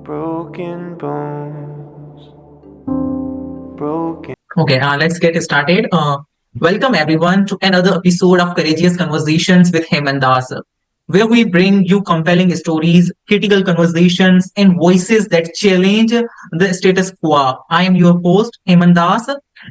Broken bones, broken. Okay, let's get started. Welcome everyone to another episode of Courageous Conversations with Heman, where we bring you compelling stories, critical conversations, and voices that challenge the status quo. I am your host, Heman,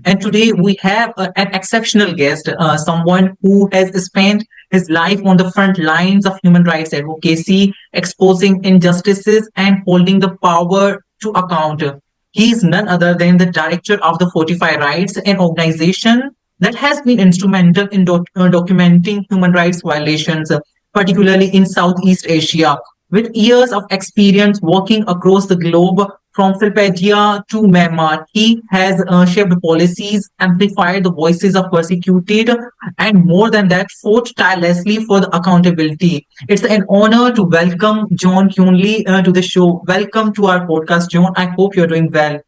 and today we have an exceptional guest, someone who has spent his life on the front lines of human rights advocacy, exposing injustices, and holding the power to account. He is none other than the director of the Fortify Rights, an organization that has been instrumental in documenting human rights violations, particularly in Southeast Asia. With years of experience working across the globe, from Philippines to Myanmar, he has shaped policies, amplified the voices of persecuted, and more than that, fought tirelessly for the accountability. It's an honor to welcome John Quinley to the show. Welcome to our podcast, John. I hope you're doing well.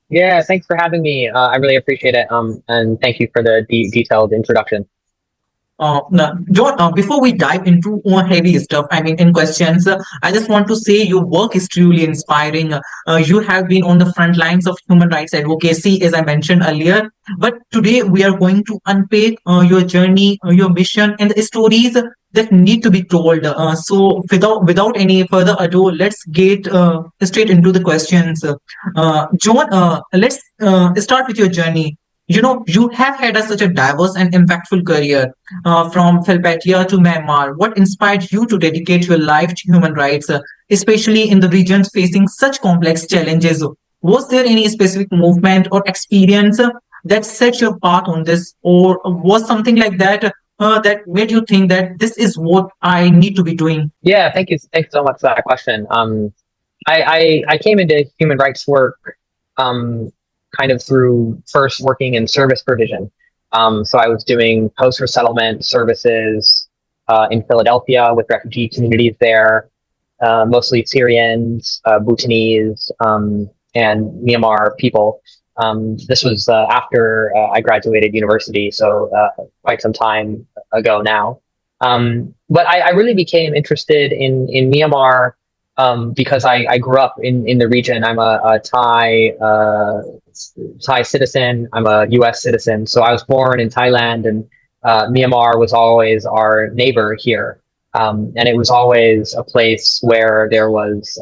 Yeah, thanks for having me. I really appreciate it. And thank you for the detailed introduction. Now, John, before we dive into more heavy stuff, I mean, in questions, I just want to say your work is truly inspiring. You have been on the front lines of human rights advocacy, as I mentioned earlier. But today we are going to unpack your journey, your mission, and the stories that need to be told. So, without any further ado, let's get straight into the questions. John, let's start with your journey. You have had such a diverse and impactful career from Philippines to Myanmar. What inspired you to dedicate your life to human rights, especially in the regions facing such complex challenges? Was there any specific movement or experience that set your path on this, or was something like that that made you think that this is what I need to be doing? Yeah, thank you. Thanks so much for that question. I came into human rights work kind of through first working in service provision. So I was doing post-resettlement services in Philadelphia with refugee communities there, mostly Syrians, Bhutanese, and Myanmar people. This was after I graduated university, so quite some time ago now. But I really became interested in Myanmar because I grew up in the region. I'm a Thai citizen. I'm a U.S. citizen. So I was born in Thailand, and Myanmar was always our neighbor here. And it was always a place where there was,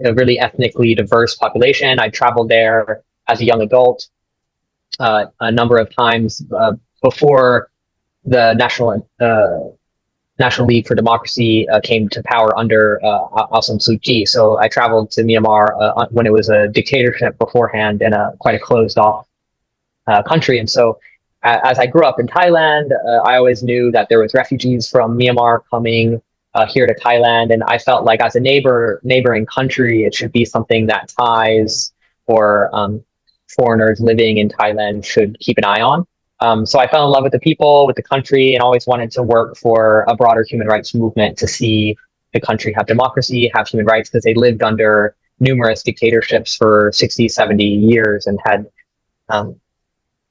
a really ethnically diverse population. I traveled there as a young adult a number of times before the National League for Democracy came to power under Aung San Suu Kyi. So I traveled to Myanmar when it was a dictatorship beforehand and quite a closed off country. And so as I grew up in Thailand, I always knew that there was refugees from Myanmar coming here to Thailand. And I felt like as a neighboring country, it should be something that Thais or foreigners living in Thailand should keep an eye on. So I fell in love with the people, with the country, and always wanted to work for a broader human rights movement to see the country have democracy, have human rights, because they lived under numerous dictatorships for 60, 70 years and had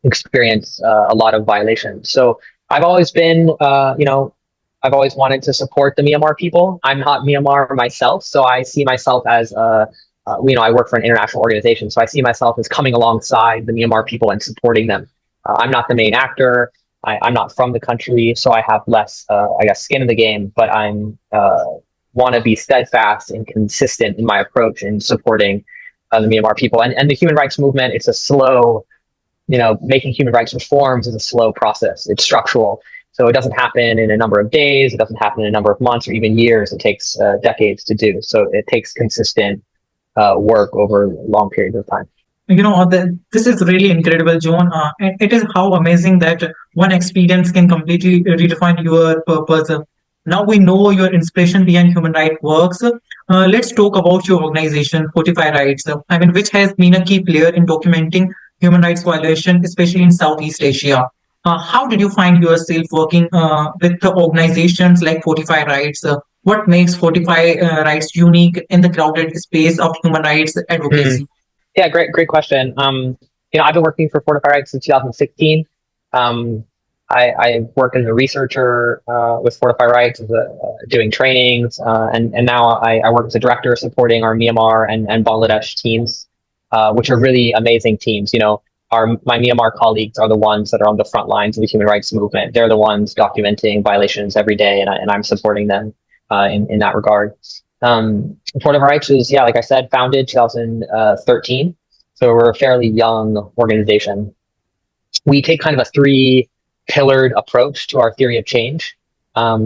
experienced a lot of violations. So I've always been, I've always wanted to support the Myanmar people. I'm not Myanmar myself, so I see myself as I work for an international organization, so I see myself as coming alongside the Myanmar people and supporting them. I'm not the main actor. I'm not from the country, so I have less, skin in the game. But I'm want to be steadfast and consistent in my approach in supporting the Myanmar people and the human rights movement. It's a slow, making human rights reforms is a slow process. It's structural, so it doesn't happen in a number of days. It doesn't happen in a number of months or even years. It takes decades to do. So it takes consistent work over long periods of time. This is really incredible, John. And it is how amazing that one experience can completely redefine your purpose. Now we know your inspiration behind human rights works. Let's talk about your organization, Fortify Rights. Which has been a key player in documenting human rights violation, especially in Southeast Asia. How did you find yourself working with the organizations like Fortify Rights? What makes Fortify Rights unique in the crowded space of human rights advocacy? Yeah, great question. I've been working for Fortify Rights since 2016. I work as a researcher with Fortify Rights, doing trainings, and now I work as a director supporting our Myanmar and Bangladesh teams, which are really amazing teams. You know, my Myanmar colleagues are the ones that are on the front lines of the human rights movement. They're the ones documenting violations every day, and I'm supporting them in that regard. Fortify Rights is, yeah, like I said, founded 2013, so we're a fairly young organization. We take kind of a three-pillared approach to our theory of change.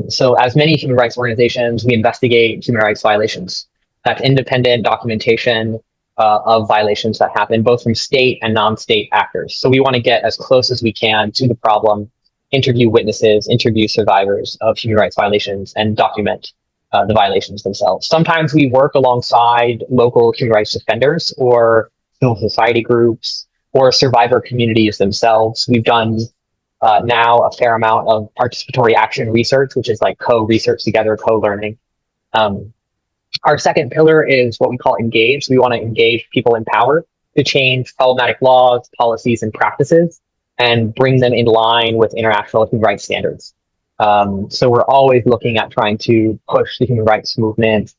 So as many human rights organizations, we investigate human rights violations. That's independent documentation of violations that happen both from state and non-state actors. So we want to get as close as we can to the problem, interview witnesses, interview survivors of human rights violations, and document the violations themselves. Sometimes we work alongside local human rights defenders or civil society groups or survivor communities themselves. We've done now a fair amount of participatory action research, which is like co-research together, co-learning. Our second pillar is what we call engage. We want to engage people in power to change problematic laws, policies, and practices and bring them in line with international human rights standards. So we're always looking at trying to push the human rights movement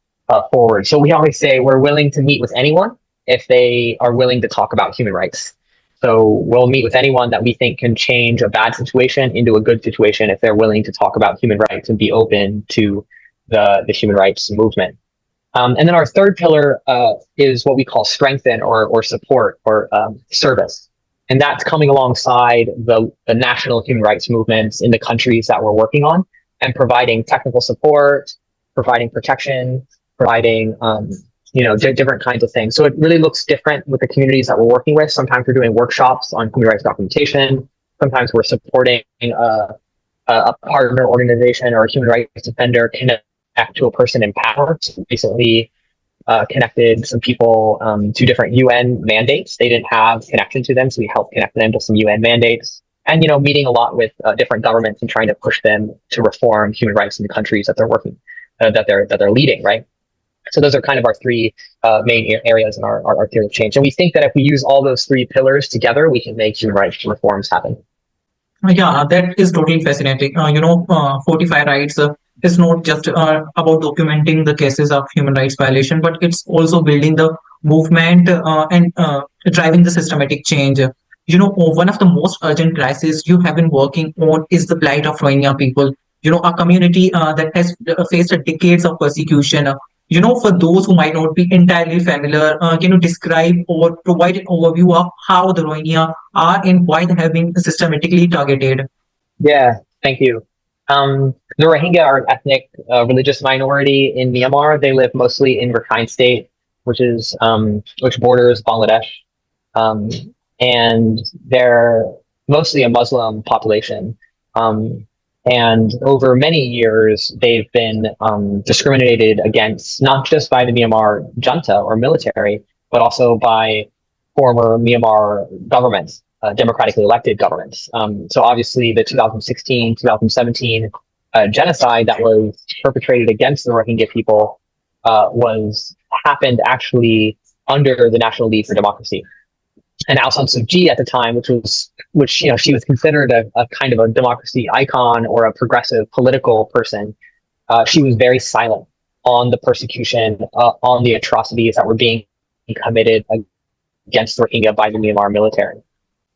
forward. So we always say we're willing to meet with anyone if they are willing to talk about human rights. So we'll meet with anyone that we think can change a bad situation into a good situation if they're willing to talk about human rights and be open to the human rights movement. And then our third pillar is what we call strengthen or support or service. And that's coming alongside the national human rights movements in the countries that we're working on and providing technical support, providing protection, providing different kinds of things. So it really looks different with the communities that we're working with. Sometimes we're doing workshops on human rights documentation. Sometimes we're supporting a partner organization or a human rights defender connect to a person in power. So recently connected some people to different UN mandates. They didn't have connection to them, so we helped connect them to some UN mandates. And meeting a lot with different governments and trying to push them to reform human rights in the countries that they're working, that they're leading, right? So those are kind of our three main areas in our theory of change. And we think that if we use all those three pillars together, we can make human rights reforms happen. Yeah, that is totally fascinating. Fortify Rights is not just about documenting the cases of human rights violation, but it's also building the movement and driving the systematic change. One of the most urgent crises you have been working on is the plight of Rohingya people. A community that has faced decades of persecution. For those who might not be entirely familiar, can you describe or provide an overview of how the Rohingya are and why they have been systematically targeted? Yeah, thank you. The Rohingya are an ethnic religious minority in Myanmar. They live mostly in Rakhine State, which borders Bangladesh, and they're mostly a Muslim population. And over many years, they've been discriminated against, not just by the Myanmar junta or military, but also by former Myanmar governments, democratically elected governments. So obviously the 2016, 2017 genocide that was perpetrated against the Rohingya people happened actually under the National League for Democracy. And Aung San Suu Kyi at the time, which she was considered a kind of a democracy icon or a progressive political person, she was very silent on the persecution, on the atrocities that were being committed against Rohingya by the Myanmar military.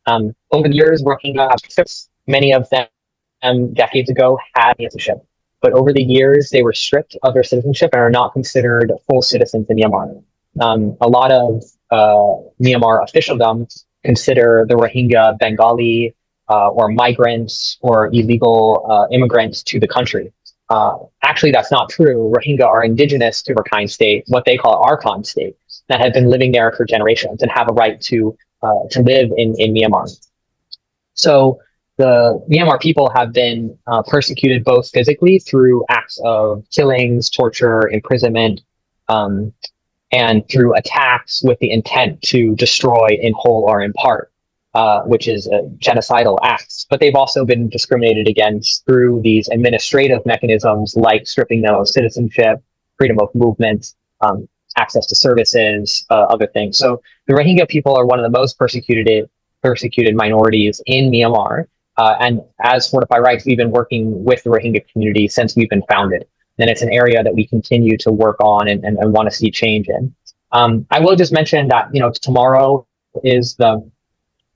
Over the years, Rohingya, many of them decades ago, had citizenship, but over the years they were stripped of their citizenship and are not considered full citizens in Myanmar. A lot of Myanmar officialdom consider the Rohingya Bengali or migrants or illegal immigrants to the country. Actually, that's not true. Rohingya are indigenous to Rakhine State, what they call Arakan State, that have been living there for generations and have a right to live in Myanmar. So the Myanmar people have been persecuted both physically through acts of killings, torture, imprisonment, and through attacks with the intent to destroy in whole or in part, which is genocidal acts. But they've also been discriminated against through these administrative mechanisms like stripping them of citizenship, freedom of movement, access to services, other things. So the Rohingya people are one of the most persecuted minorities in Myanmar. And as Fortify writes, we've been working with the Rohingya community since we've been founded. And it's an area that we continue to work on and want to see change in. I will just mention that, tomorrow is the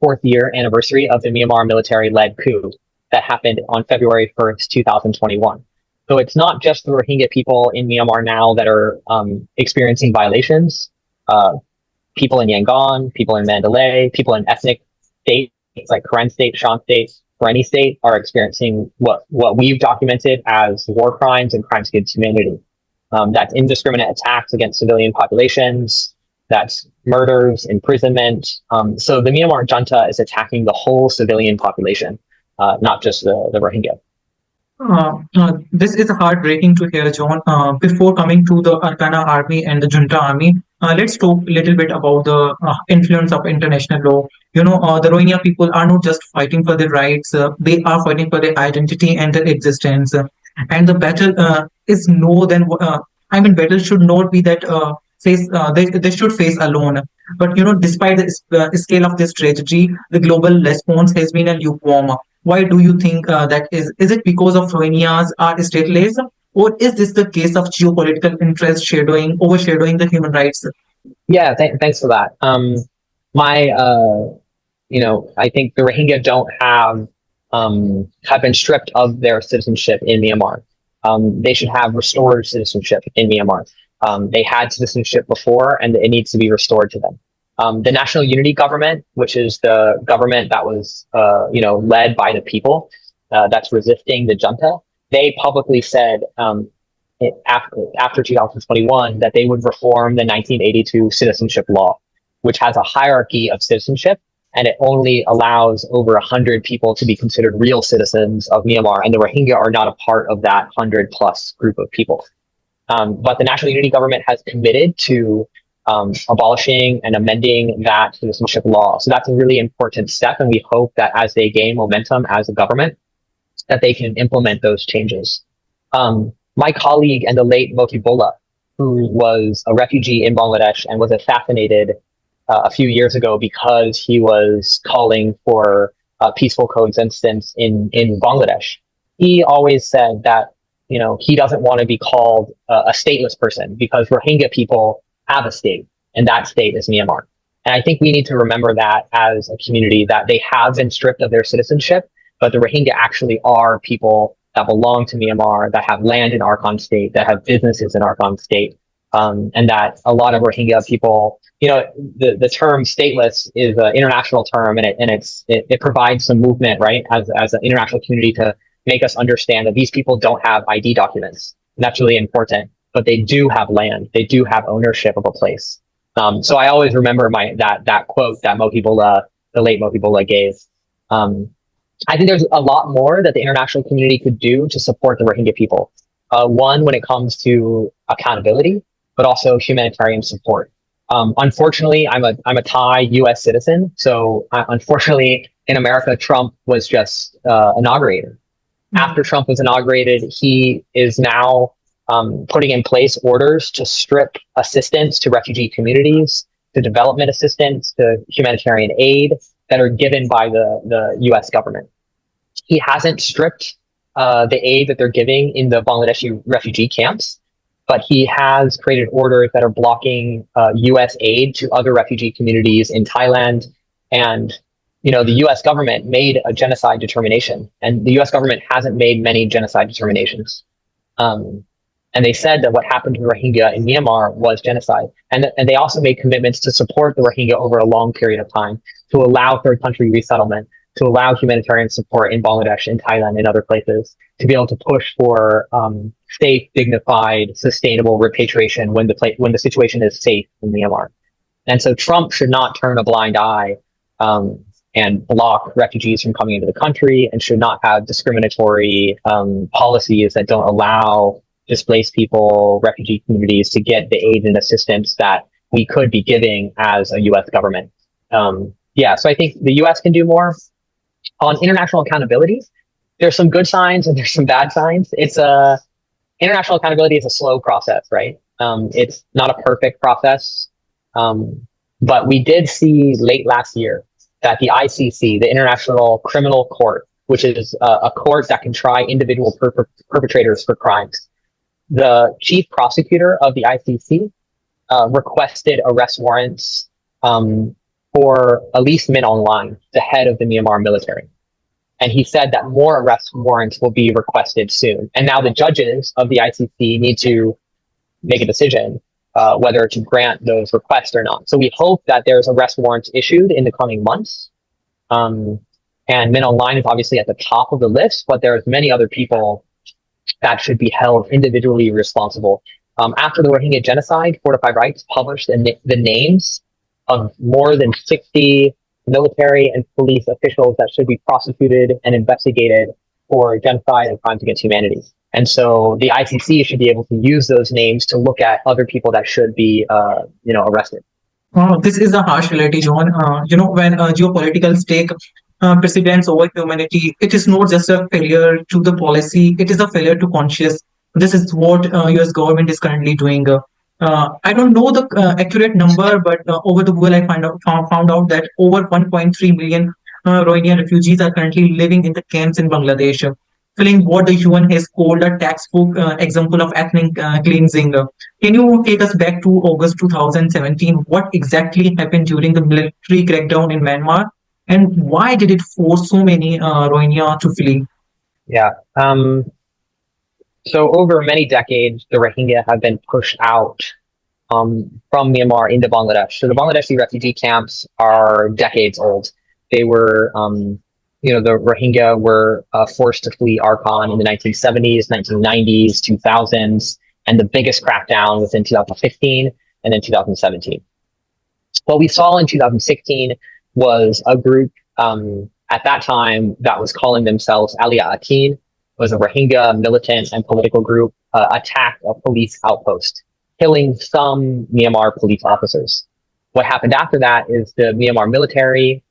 4th year anniversary of the Myanmar military-led coup that happened on February 1st, 2021. So it's not just the Rohingya people in Myanmar now that are experiencing violations. People in Yangon, people in Mandalay, people in ethnic states like Karen State, Shan State, or any state are experiencing what we've documented as war crimes and crimes against humanity. That's indiscriminate attacks against civilian populations, that's murders, imprisonment. So the Myanmar junta is attacking the whole civilian population, not just the Rohingya. This is heartbreaking to hear, John. Before coming to the Arcana army and the junta army, let's talk a little bit about the influence of international law. The Rohingya people are not just fighting for their rights, they are fighting for their identity and their existence. And the battle is no than, battle should not be that they should face alone. But, despite the scale of this tragedy, the global response has been a lukewarm. Why do you think that is? Is it because of Rohingyas are stateless, or is this the case of geopolitical interest overshadowing the human rights? Yeah, thanks for that. I think the Rohingya don't have been stripped of their citizenship in Myanmar. They should have restored citizenship in Myanmar. They had citizenship before, and it needs to be restored to them. The National Unity Government, which is the government that was, led by the people, that's resisting the junta, they publicly said after 2021 that they would reform the 1982 citizenship law, which has a hierarchy of citizenship, and it only allows over 100 people to be considered real citizens of Myanmar, and the Rohingya are not a part of that 100+ group of people. But the National Unity Government has committed to abolishing and amending that citizenship law. So that's a really important step, and we hope that as they gain momentum as a government, that they can implement those changes. My colleague and the late Moti Bola, who was a refugee in Bangladesh and was assassinated a few years ago because he was calling for peaceful coexistence in Bangladesh, he always said that he doesn't want to be called a stateless person because Rohingya people have a state, and that state is Myanmar. And I think we need to remember that as a community, that they have been stripped of their citizenship, but the Rohingya actually are people that belong to Myanmar, that have land in Arakan state, that have businesses in Arakan state, and that a lot of Rohingya people, the term stateless is an international term, and it provides some movement, right, as an international community to make us understand that these people don't have ID documents. And that's really important. But they do have land. They do have ownership of a place. So I always remember that quote that the late Moti Bola gave. I think there's a lot more that the international community could do to support the Rohingya people. One, when it comes to accountability, but also humanitarian support. Unfortunately, I'm a Thai U.S. citizen. So unfortunately, in America, Trump was just inaugurated. After Trump was inaugurated, he is now putting in place orders to strip assistance to refugee communities, to development assistance, to humanitarian aid that are given by the U.S. government. He hasn't stripped the aid that they're giving in the Bangladeshi refugee camps, but he has created orders that are blocking U.S. aid to other refugee communities in Thailand. And the U.S. government made a genocide determination, and the U.S. government hasn't made many genocide determinations. And they said that what happened to Rohingya in Myanmar was genocide. And they also made commitments to support the Rohingya over a long period of time, to allow third country resettlement, to allow humanitarian support in Bangladesh, in Thailand, and other places, to be able to push for safe, dignified, sustainable repatriation when the situation is safe in Myanmar. And so Trump should not turn a blind eye and block refugees from coming into the country, and should not have discriminatory policies that don't allow displaced people, refugee communities to get the aid and assistance that we could be giving as a U.S. government. So I think the U.S. can do more. On international accountability, there's some good signs and there's some bad signs. International accountability is a slow process, right? It's not a perfect process. But we did see late last year that the ICC, the International Criminal Court, which is a court that can try individual perpetrators for crimes. The chief prosecutor of the ICC requested arrest warrants for Elise Min Online, the head of the Myanmar military. And he said that more arrest warrants will be requested soon. And now the judges of the ICC need to make a decision whether to grant those requests or not. So we hope that there's arrest warrants issued in the coming months. And Min Online is obviously at the top of the list, but there's many other people that should be held individually responsible. After the Rohingya genocide, Fortify Rights published the names of more than 60 military and police officials that should be prosecuted and investigated for genocide and crimes against humanity. And so the ICC should be able to use those names to look at other people that should be, arrested. This is a harsh reality, John. When geopolitical stake precedence over humanity, it is not just a failure to the policy; it is a failure to conscience. This is what U.S. government is currently doing. I don't know the accurate number, but over the Google, I found out that over 1.3 million Rohingya refugees are currently living in the camps in Bangladesh, filling what the UN has called a textbook example of ethnic cleansing. Can you take us back to August 2017? What exactly happened during the military crackdown in Myanmar, and why did it force so many Rohingya to flee? Yeah. So over many decades, the Rohingya have been pushed out from Myanmar into Bangladesh. So the Bangladeshi refugee camps are decades old. They were, the Rohingya were forced to flee Arakan in the 1970s, 1990s, 2000s, and the biggest crackdown was in 2015 and then 2017. What we saw in 2016 was a group at that time that was calling themselves Alia Akin, was a Rohingya militant and political group, attacked a police outpost, killing some Myanmar police officers. What happened after that is the Myanmar military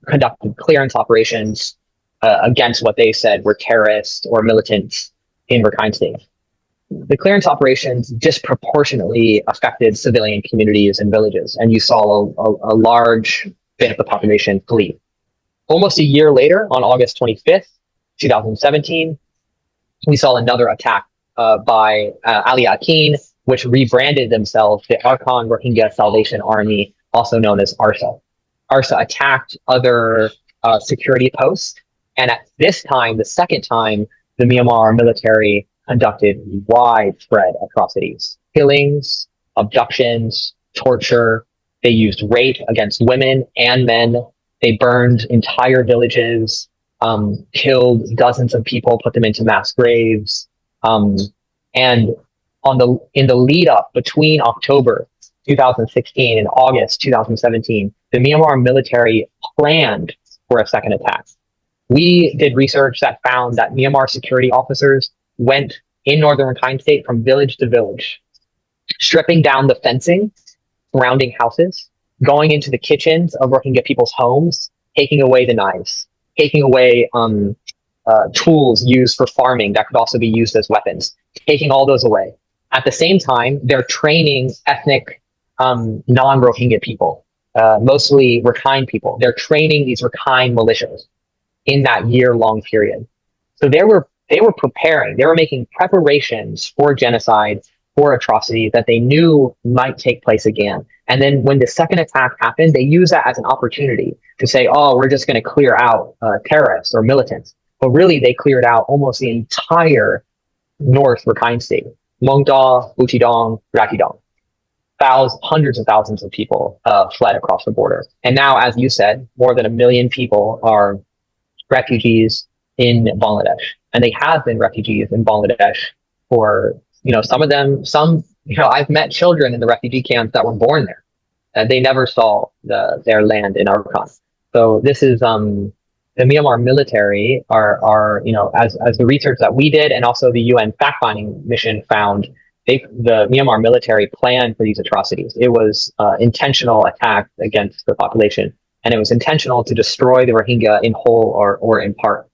conducted clearance operations against what they said were terrorists or militants in Rakhine State. The clearance operations disproportionately affected civilian communities and villages, and you saw a large bit of the population flee. Almost a year later, on August 25th, 2017, we saw another attack by Ali Akin, which rebranded themselves the Arakan Rohingya Salvation Army, also known as ARSA. ARSA attacked other security posts, and at this time, the second time, the Myanmar military conducted widespread atrocities, killings, abductions, torture. They used rape against women and men. They burned entire villages, killed dozens of people, put them into mass graves. And in the lead up between October 2016 and August 2017, the Myanmar military planned for a second attack. We did research that found that Myanmar security officers went in northern Rakhine State from village to village, stripping down the fencing surrounding houses, going into the kitchens of Rohingya people's homes, taking away the knives, taking away tools used for farming that could also be used as weapons, taking all those away. At the same time, they're training ethnic non-Rohingya people, mostly Rakhine people. They're training these Rakhine militias in that year-long period. So they were preparing, they were making preparations for genocide, for atrocities that they knew might take place again. And then when the second attack happened, they used that as an opportunity to say, oh, we're just going to clear out terrorists or militants. But really, they cleared out almost the entire North Rakhine State, Mongda, Butidong, Rakidong. Hundreds of thousands of people fled across the border. And now, as you said, more than 1 million people are refugees in Bangladesh. And they have been refugees in Bangladesh for, I've met children in the refugee camps that were born there. And they never saw their land in Arakan. So this is, the Myanmar military are as the research that we did and also the UN fact-finding mission found, the Myanmar military planned for these atrocities. It was intentional attack against the population, and it was intentional to destroy the Rohingya in whole or in part.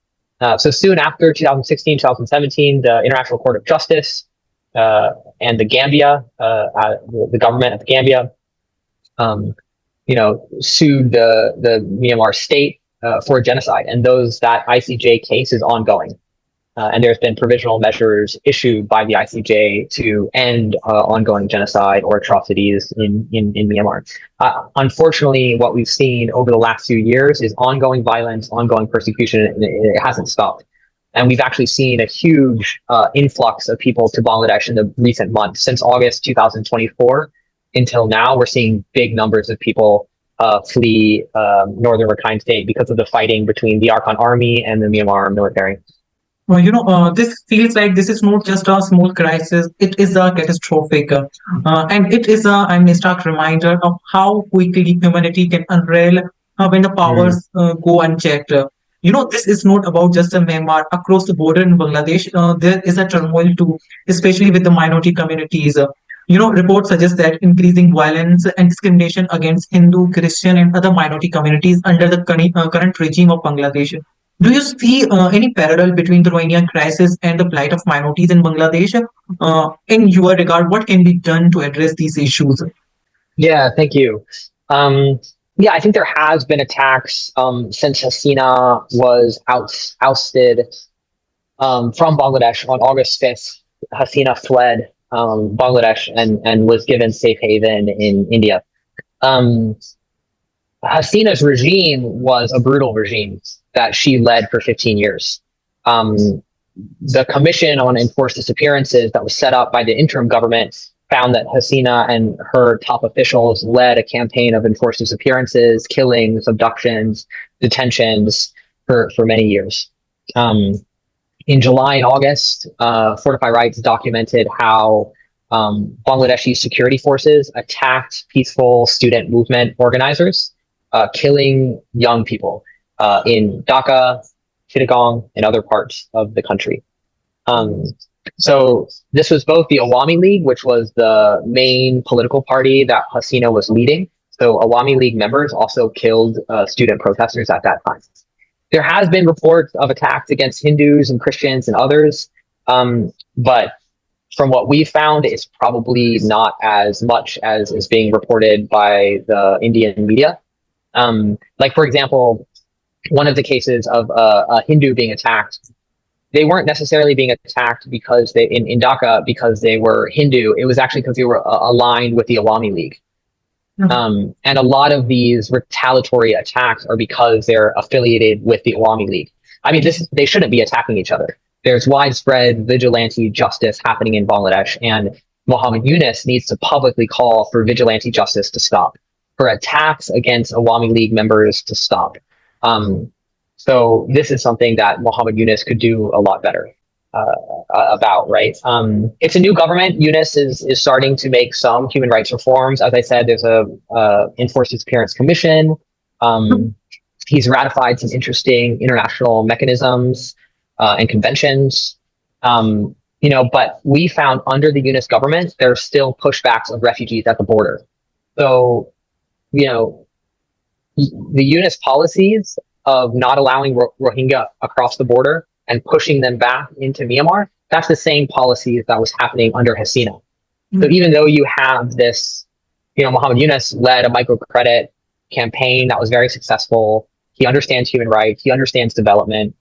So soon after 2016, 2017, the International Court of Justice and the Gambia, the government of Gambia, sued the Myanmar state for genocide, and that ICJ case is ongoing. And there's been provisional measures issued by the ICJ to end ongoing genocide or atrocities in Myanmar. Unfortunately, what we've seen over the last few years is ongoing violence, ongoing persecution, and it hasn't stopped. And we've actually seen a huge influx of people to Bangladesh in the recent months. Since August 2024 until now, we're seeing big numbers of people flee northern Rakhine State because of the fighting between the Arakan army and the Myanmar military. This feels like this is not just a small crisis, it is a catastrophic. And it is a stark reminder of how quickly humanity can unravel when the powers go unchecked. This is not about just a Myanmar. Across the border in Bangladesh, there is a turmoil too, especially with the minority communities. Reports suggest that increasing violence and discrimination against Hindu, Christian, and other minority communities under the current regime of Bangladesh. Do you see any parallel between the Rohingya crisis and the plight of minorities in Bangladesh? In your regard, what can be done to address these issues? Yeah, thank you. Yeah, I think there has been attacks since Hasina was ousted from Bangladesh on August 5th. Hasina fled Bangladesh and was given safe haven in India. Hasina's regime was a brutal regime that she led for 15 years. The Commission on Enforced Disappearances that was set up by the interim government found that Hasina and her top officials led a campaign of enforced disappearances, killings, abductions, detentions for many years. In July and August, Fortify Rights documented how Bangladeshi security forces attacked peaceful student movement organizers, killing young people in Dhaka, Chittagong, and other parts of the country. So this was both the Awami League, which was the main political party that Hasina was leading. So Awami League members also killed student protesters at that time. There has been reports of attacks against Hindus and Christians and others, but from what we found, it's probably not as much as is being reported by the Indian media. Like, for example, one of the cases of a Hindu being attacked, they weren't necessarily being attacked because in Dhaka because they were Hindu. It was actually because they were aligned with the Awami League. And a lot of these retaliatory attacks are because they're affiliated with the Awami League. I mean, they shouldn't be attacking each other. There's widespread vigilante justice happening in Bangladesh, and Muhammad Yunus needs to publicly call for vigilante justice to stop, for attacks against Awami League members to stop. So this is something that Muhammad Yunus could do a lot better about, right? It's a new government. Yunus is starting to make some human rights reforms. As I said, there's a Enforced Disappearance Commission. He's ratified some interesting international mechanisms and conventions. But we found under the Yunus government, there's still pushbacks of refugees at the border. So, the Yunus policies of not allowing Rohingya across the border and pushing them back into Myanmar, that's the same policies that was happening under Hasina. So even though you have this, Muhammad Yunus led a microcredit campaign that was very successful. He understands human rights. He understands development.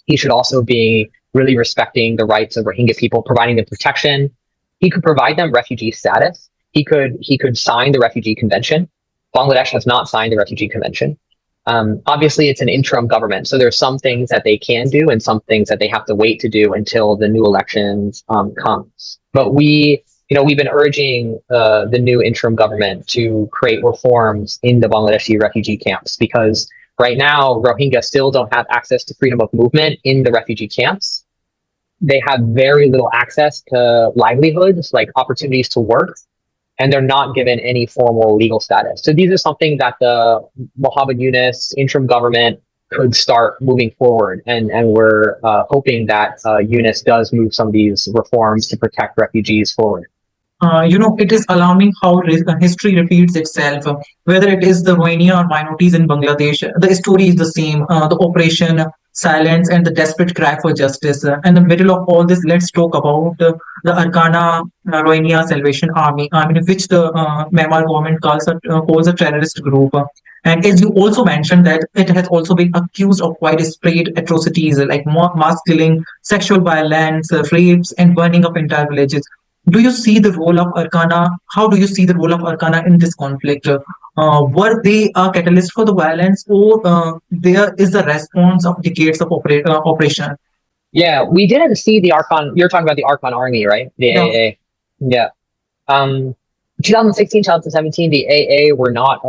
He should also be really respecting the rights of Rohingya people, providing them protection. He could provide them refugee status. He could sign the Refugee Convention. Bangladesh has not signed the Refugee Convention. Obviously, it's an interim government, so there's some things that they can do and some things that they have to wait to do until the new elections come. But we've been urging the new interim government to create reforms in the Bangladeshi refugee camps, because right now Rohingya still don't have access to freedom of movement in the refugee camps. They have very little access to livelihoods, like opportunities to work, and they're not given any formal legal status. So these are something that the Muhammad Yunus interim government could start moving forward. And we're hoping that Yunus does move some of these reforms to protect refugees forward. It is alarming how history repeats itself. Whether it is the Rohingya or minorities in Bangladesh, the story is the same. The operation, silence, and the desperate cry for justice. In the middle of all this, let's talk about the Arcana Rohingya Salvation Army, I mean, which the Myanmar government calls a terrorist group. And as you also mentioned, that it has also been accused of widespread atrocities like mass killing, sexual violence, rapes, and burning of entire villages. Do you see the role of Arcana? How do you see the role of Arcana in this conflict? Were they a catalyst for the violence, or there is a response of decades of operation? Yeah, we didn't see the Archon. You're talking about the Archon Army, right? The Yeah. AA. Yeah. 2016, 2017, the AA were not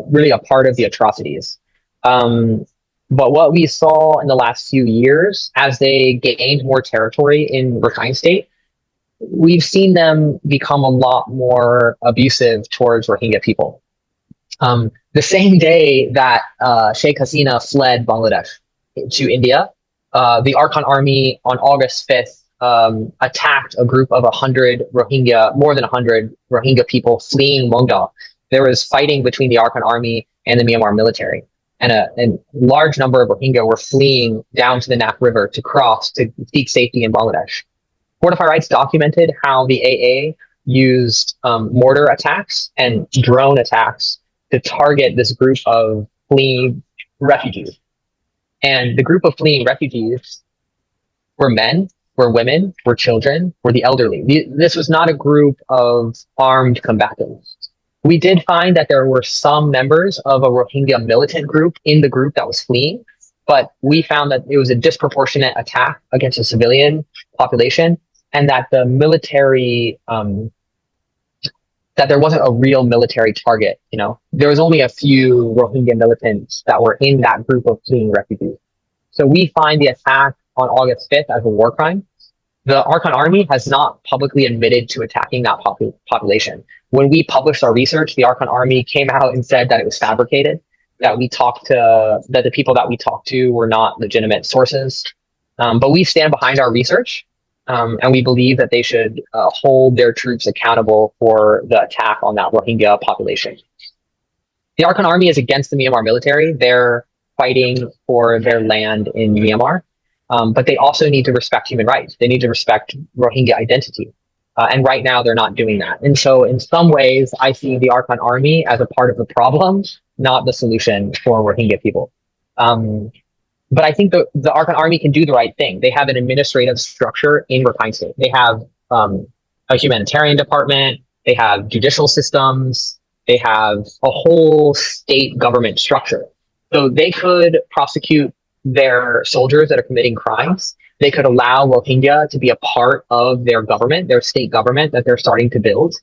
really a part of the atrocities. But what we saw in the last few years, as they gained more territory in Rakhine State, we've seen them become a lot more abusive towards Rohingya people. The same day that Sheikh Hasina fled Bangladesh to India, the Arkan army on August 5th attacked a group of 100 Rohingya, more than 100 Rohingya people fleeing Mongdal. There was fighting between the Arkan army and the Myanmar military. And a large number of Rohingya were fleeing down to the Nak River to cross to seek safety in Bangladesh. Fortify Rights documented how the AA used mortar attacks and drone attacks to target this group of fleeing refugees. And the group of fleeing refugees were men, were women, were children, were the elderly. This was not a group of armed combatants. We did find that there were some members of a Rohingya militant group in the group that was fleeing, but we found that it was a disproportionate attack against a civilian population, and that the military, that there wasn't a real military target. There was only a few Rohingya militants that were in that group of fleeing refugees. So we find the attack on August 5th as a war crime. The Arkan army has not publicly admitted to attacking that population. When we published our research, the Arkan army came out and said that it was fabricated, that the people that we talked to were not legitimate sources. But we stand behind our research, and we believe that they should hold their troops accountable for the attack on that Rohingya population. The Arkan army is against the Myanmar military. They're fighting for their land in Myanmar. But they also need to respect human rights. They need to respect Rohingya identity. And right now, they're not doing that. And so in some ways, I see the Arkan army as a part of the problem, not the solution for Rohingya people. But I think the Arkan army can do the right thing. They have an administrative structure in Rakhine State. They have a humanitarian department. They have judicial systems. They have a whole state government structure. So they could prosecute their soldiers that are committing crimes. They could allow Rohingya to be a part of their government, their state government that they're starting to build.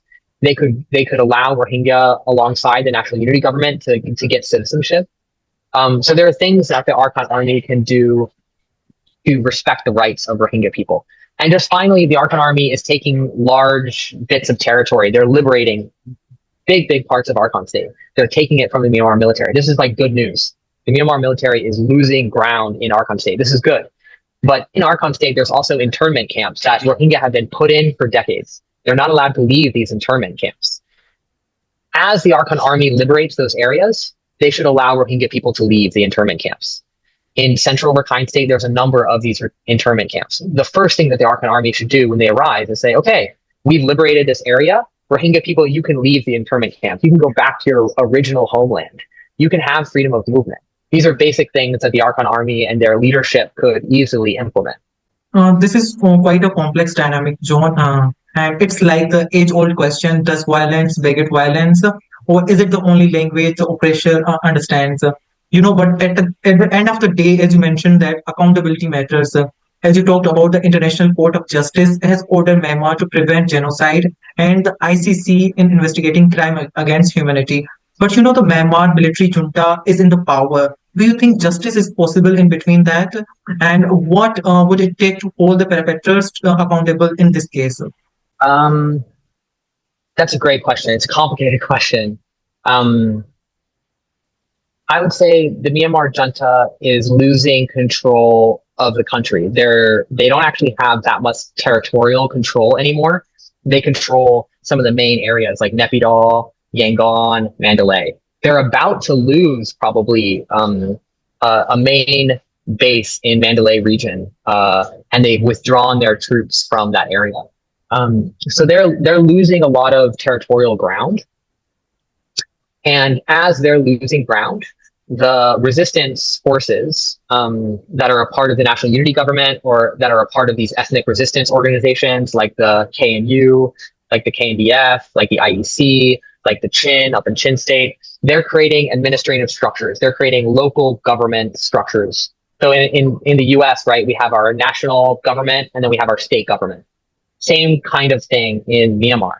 They could allow Rohingya alongside the national unity government to get citizenship. So there are things that the Arkan army can do to respect the rights of Rohingya people. And just finally, the Arkan army is taking large bits of territory. They're liberating big parts of Arkan state. They're taking it from the Myanmar military. This is like good news. The Myanmar military is losing ground in Arkan state. This is good. But in Arkan state, there's also internment camps that Rohingya have been put in for decades. They're not allowed to leave these internment camps. As the Arkan army liberates those areas, they should allow Rohingya people to leave the internment camps. In central Rakhine State, there's a number of these internment camps. The first thing that the Arkan army should do when they arrive is say, okay, we've liberated this area. Rohingya people, you can leave the internment camp. You can go back to your original homeland. You can have freedom of movement. These are basic things that the Arkan army and their leadership could easily implement. This is quite a complex dynamic, John. And it's like the age-old question, does violence beget violence? Or is it the only language the oppressor understands? But at the end of the day, as you mentioned, that accountability matters. As you talked about, the International Court of Justice has ordered Myanmar to prevent genocide, and the ICC in investigating crime against humanity. But the Myanmar military junta is in the power. Do you think justice is possible in between that? And what would it take to hold the perpetrators accountable in this case? That's a great question. It's a complicated question. I would say the Myanmar junta is losing control of the country. They don't actually have that much territorial control anymore. They control some of the main areas like Naypyidaw, Yangon, Mandalay. They're about to lose probably a main base in Mandalay region, and they've withdrawn their troops from that area. So they're losing a lot of territorial ground, and as they're losing ground, the resistance forces that are a part of the national unity government or that are a part of these ethnic resistance organizations like the KNU, like the KNDF, like the IEC, like the Chin up in Chin State, they're creating administrative structures. They're creating local government structures. So in the US, right, we have our national government and then we have our state government. Same kind of thing in Myanmar.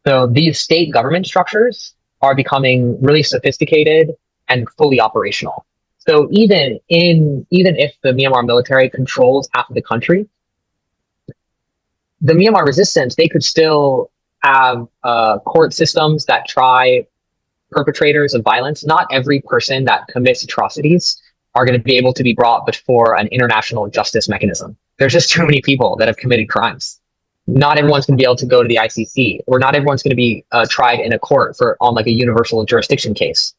So these state government structures are becoming really sophisticated and fully operational. So even if the Myanmar military controls half of the country, the Myanmar resistance, they could still have court systems that try perpetrators of violence. Not every person that commits atrocities are going to be able to be brought before an international justice mechanism. There's just too many people that have committed crimes. Not everyone's going to be able to go to the ICC, or not everyone's going to be tried in a court on like a universal jurisdiction case.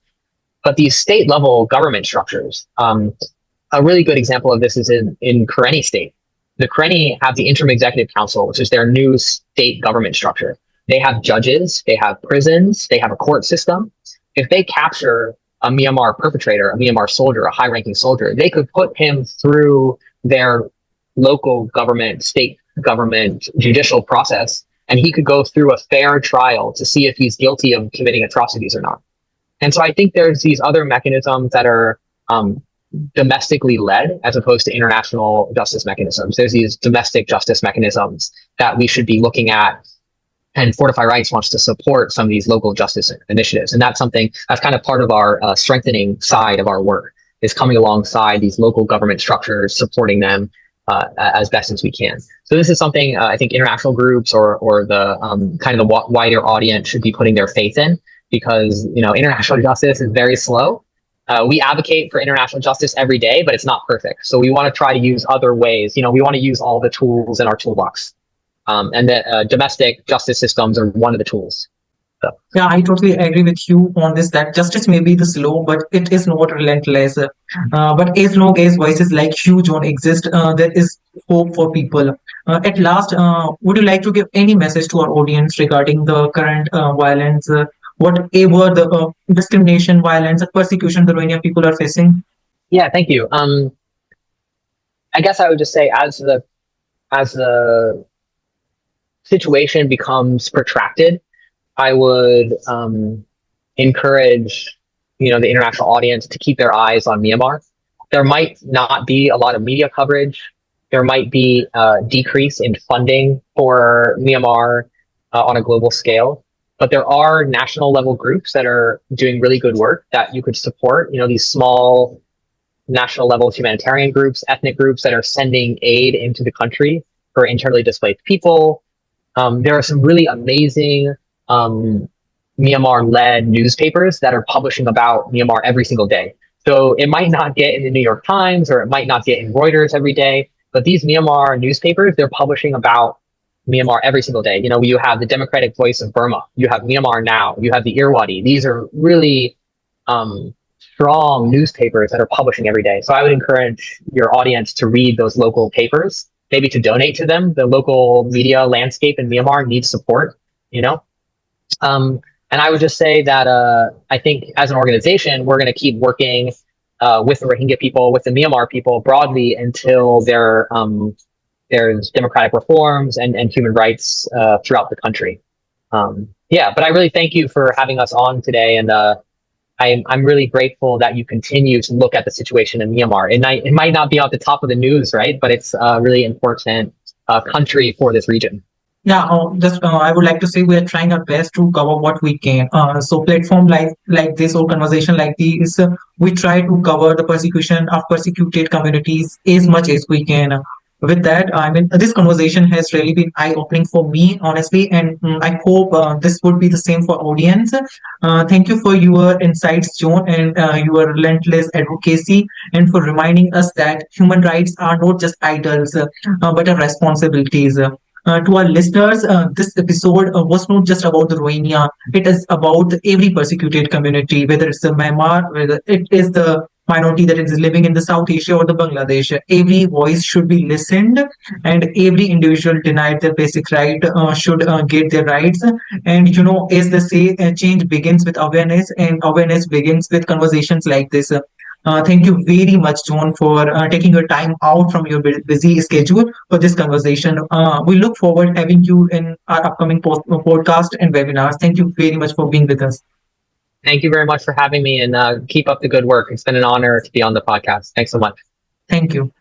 But these state level government structures, a really good example of this is in Karenni state. The Karenni have the Interim Executive Council, which is their new state government structure. They have judges, they have prisons, they have a court system. If they capture a Myanmar perpetrator, a Myanmar soldier, a high-ranking soldier, they could put him through their local government, state government judicial process, and he could go through a fair trial to see if he's guilty of committing atrocities or not. And so I think there's these other mechanisms that are domestically led as opposed to international justice mechanisms. There's these domestic justice mechanisms that we should be looking at. And Fortify Rights wants to support some of these local justice initiatives. And that's something that's kind of part of our strengthening side of our work, is coming alongside these local government structures, supporting them as best as we can. So this is something I think international groups or the kind of the wider audience should be putting their faith in, because international justice is very slow. We advocate for international justice every day, but it's not perfect. So we want to try to use other ways. We want to use all the tools in our toolbox. And that domestic justice systems are one of the tools. So. Yeah, I totally agree with you on this, that justice may be the slow, but it is not relentless. But as long as voices like you don't exist, there is hope for people. At last, would you like to give any message to our audience regarding the current violence, whatever the discrimination, violence, persecution the Rohingya people are facing? Yeah, thank you. I guess I would just say, as the situation becomes protracted, I would encourage the international audience to keep their eyes on Myanmar. There might not be a lot of media coverage. There might be a decrease in funding for Myanmar on a global scale, but there are national level groups that are doing really good work that you could support. These small national level humanitarian groups, ethnic groups that are sending aid into the country for internally displaced people. There are some really amazing Myanmar-led newspapers that are publishing about Myanmar every single day. So it might not get in the New York Times, or it might not get in Reuters every day, but these Myanmar newspapers, they're publishing about Myanmar every single day. You have the Democratic Voice of Burma, you have Myanmar Now, you have the Irrawaddy. These are really strong newspapers that are publishing every day. So I would encourage your audience to read those local papers, maybe to donate to them. The local media landscape in Myanmar needs support, And I would just say that I think as an organization, we're going to keep working with the Rohingya people, with the Myanmar people broadly, until there's democratic reforms and human rights throughout the country. But I really thank you for having us on today. And I'm really grateful that you continue to look at the situation in Myanmar. It might not be at the top of the news, right? But it's a really important country for this region. Yeah, I would like to say we are trying our best to cover what we can. So platform like this, or conversation like this, we try to cover the persecution of persecuted communities as much as we can. With that, this conversation has really been eye-opening for me, honestly, and I hope this would be the same for audience. Thank you for your insights, John, and your relentless advocacy, and for reminding us that human rights are not just idols, but are responsibilities. To our listeners, this episode was not just about the Rohingya. It is about every persecuted community, whether it's the Myanmar, whether it is the minority that is living in the South Asia or the Bangladesh. Every voice should be listened, and every individual denied their basic right should get their rights. And as they say, change begins with awareness, and awareness begins with conversations like this. Thank you very much, John, for taking your time out from your busy schedule for this conversation. We look forward having you in our upcoming podcast and webinars. Thank you very much for being with us. Thank you very much for having me, and keep up the good work. It's been an honor to be on the podcast. Thanks so much. Thank you.